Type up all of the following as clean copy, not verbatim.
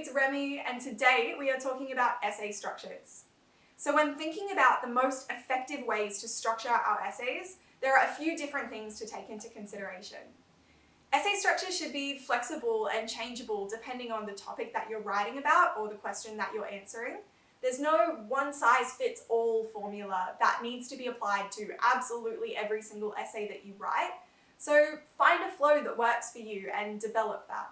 it's Remy, and today we are talking about essay structures. So when thinking about the most effective ways to structure our essays, there are a few different things to take into consideration. Essay structures should be flexible and changeable depending on the topic that you're writing about or the question that you're answering. There's no one-size-fits-all formula that needs to be applied to absolutely every single essay that you write, so find a flow that works for you and develop that.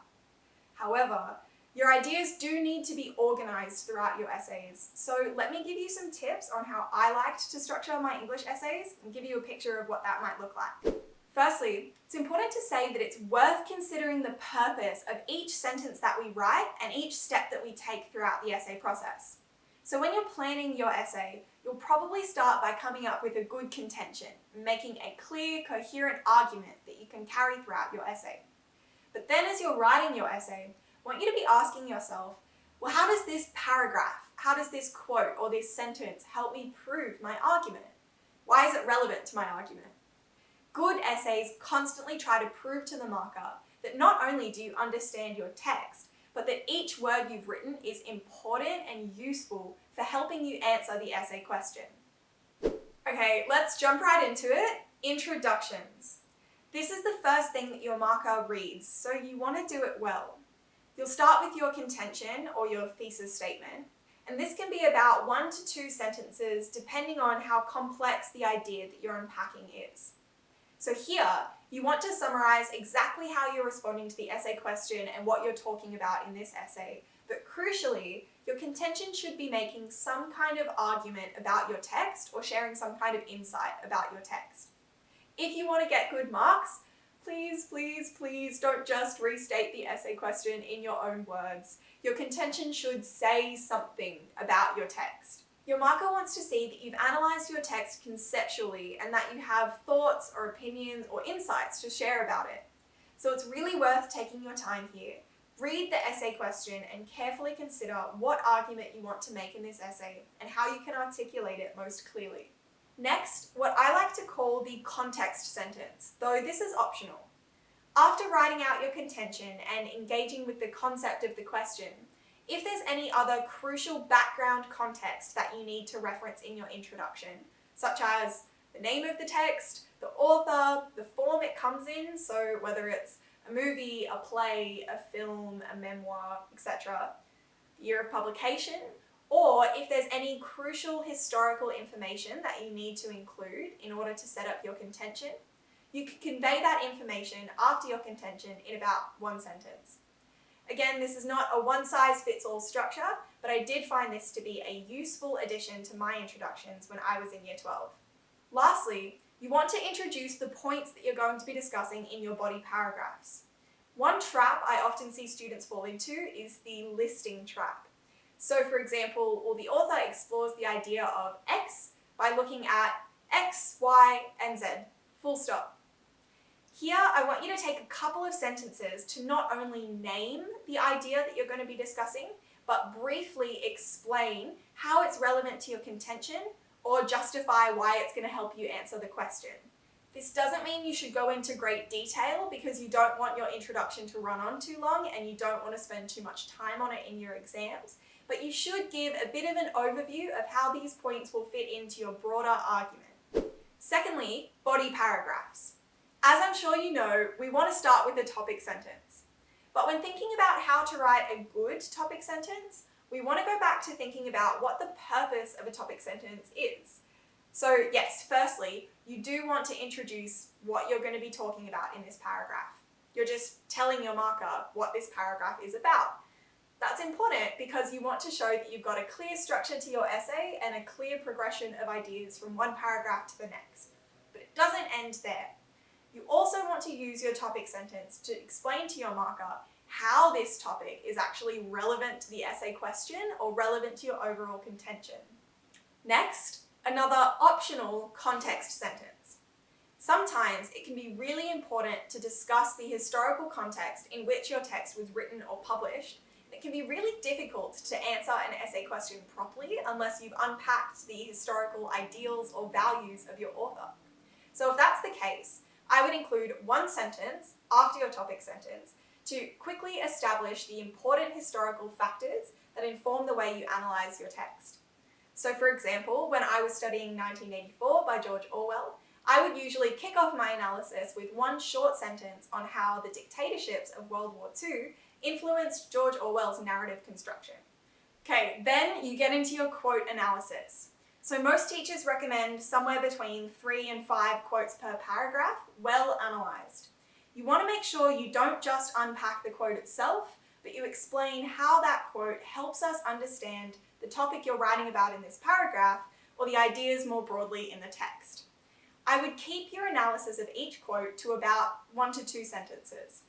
However, your ideas do need to be organised throughout your essays, so let me give you some tips on how I liked to structure my English essays and give you a picture of what that might look like. Firstly, it's important to say that it's worth considering the purpose of each sentence that we write and each step that we take throughout the essay process. So when you're planning your essay, you'll probably start by coming up with a good contention, making a clear, coherent argument that you can carry throughout your essay. But then as you're writing your essay, I want you to be asking yourself, well, how does this paragraph, how does this quote or this sentence help me prove my argument? Why is it relevant to my argument? Good essays constantly try to prove to the marker that not only do you understand your text, but that each word you've written is important and useful for helping you answer the essay question. Okay, let's jump right into it. Introductions. This is the first thing that your marker reads, so you want to do it well. You'll start with your contention or your thesis statement, and this can be about 1 to 2 sentences depending on how complex the idea that you're unpacking is. So here, you want to summarize exactly how you're responding to the essay question and what you're talking about in this essay, but crucially, your contention should be making some kind of argument about your text or sharing some kind of insight about your text. If you want to get good marks, please don't just restate the essay question in your own words. Your contention should say something about your text. Your marker wants to see that you've analysed your text conceptually and that you have thoughts or opinions or insights to share about it. So it's really worth taking your time here. Read the essay question and carefully consider what argument you want to make in this essay and how you can articulate it most clearly. Next, what I like to call the context sentence, though this is optional. After writing out your contention and engaging with the concept of the question, if there's any other crucial background context that you need to reference in your introduction, such as the name of the text, the author, the form it comes in, so whether it's a movie, a play, a film, a memoir, etc., the year of publication, or if there's any crucial historical information that you need to include in order to set up your contention, you can convey that information after your contention in about 1 sentence. Again, this is not a one-size-fits-all structure, but I did find this to be a useful addition to my introductions when I was in Year 12. Lastly, you want to introduce the points that you're going to be discussing in your body paragraphs. One trap I often see students fall into is the listing trap. So for example, the author explores the idea of X by looking at X, Y, and Z, full stop. Here, I want you to take a couple of sentences to not only name the idea that you're going to be discussing, but briefly explain how it's relevant to your contention or justify why it's going to help you answer the question. This doesn't mean you should go into great detail because you don't want your introduction to run on too long and you don't want to spend too much time on it in your exams, but you should give a bit of an overview of how these points will fit into your broader argument. Secondly, body paragraphs. As I'm sure you know, we want to start with a topic sentence. But when thinking about how to write a good topic sentence, we want to go back to thinking about what the purpose of a topic sentence is. So yes, firstly, you do want to introduce what you're going to be talking about in this paragraph. You're just telling your marker what this paragraph is about. That's important because you want to show that you've got a clear structure to your essay and a clear progression of ideas from one paragraph to the next. But it doesn't end there. You also want to use your topic sentence to explain to your marker how this topic is actually relevant to the essay question or relevant to your overall contention. Next, another optional context sentence. Sometimes it can be really important to discuss the historical context in which your text was written or published. It can be really difficult to answer an essay question properly unless you've unpacked the historical ideals or values of your author. So if that's the case, I would include 1 sentence after your topic sentence to quickly establish the important historical factors that inform the way you analyse your text. So for example, when I was studying 1984 by George Orwell, I would usually kick off my analysis with one short sentence on how the dictatorships of World War II influenced George Orwell's narrative construction. Okay, then you get into your quote analysis. So most teachers recommend somewhere between 3 and 5 quotes per paragraph, well analysed. You want to make sure you don't just unpack the quote itself, but you explain how that quote helps us understand the topic you're writing about in this paragraph, or the ideas more broadly in the text. I would keep your analysis of each quote to about 1 to 2 sentences.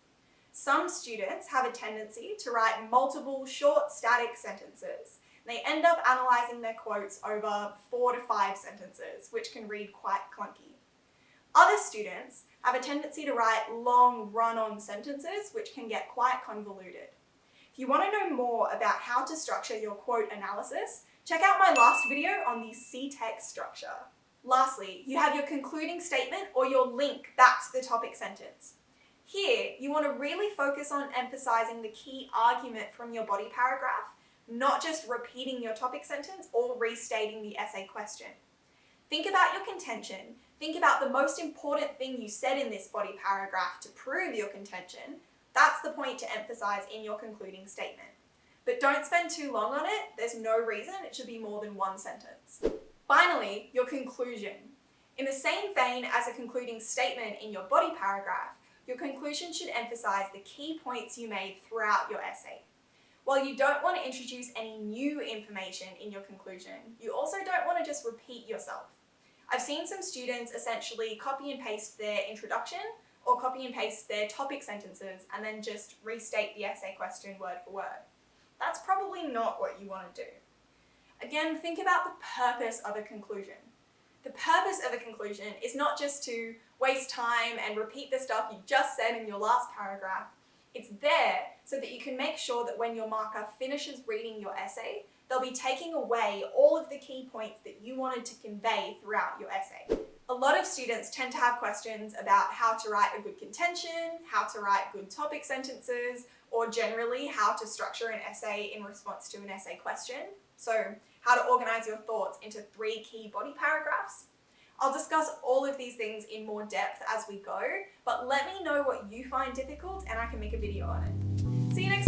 Some students have a tendency to write multiple short static sentences. They end up analysing their quotes over 4 to 5 sentences, which can read quite clunky. Other students have a tendency to write long run-on sentences, which can get quite convoluted. If you want to know more about how to structure your quote analysis, check out my last video on the C-text structure. Lastly, you have your concluding statement or your link back to the topic sentence. Here, you want to really focus on emphasising the key argument from your body paragraph, not just repeating your topic sentence or restating the essay question. Think about your contention, think about the most important thing you said in this body paragraph to prove your contention. That's the point to emphasise in your concluding statement. But don't spend too long on it, there's no reason it should be more than 1 sentence. Finally, your conclusion. In the same vein as a concluding statement in your body paragraph, your conclusion should emphasise the key points you made throughout your essay. While you don't want to introduce any new information in your conclusion, you also don't want to just repeat yourself. I've seen some students essentially copy and paste their introduction or copy and paste their topic sentences and then just restate the essay question word for word. That's probably not what you want to do. Again, think about the purpose of a conclusion. The purpose of a conclusion is not just to waste time and repeat the stuff you just said in your last paragraph. It's there so that you can make sure that when your marker finishes reading your essay, they'll be taking away all of the key points that you wanted to convey throughout your essay. A lot of students tend to have questions about how to write a good contention, how to write good topic sentences, or generally how to structure an essay in response to an essay question. So how to organise your thoughts into 3 key body paragraphs. I'll discuss all of these things in more depth as we go, but let me know what you find difficult and I can make a video on it. See you next time.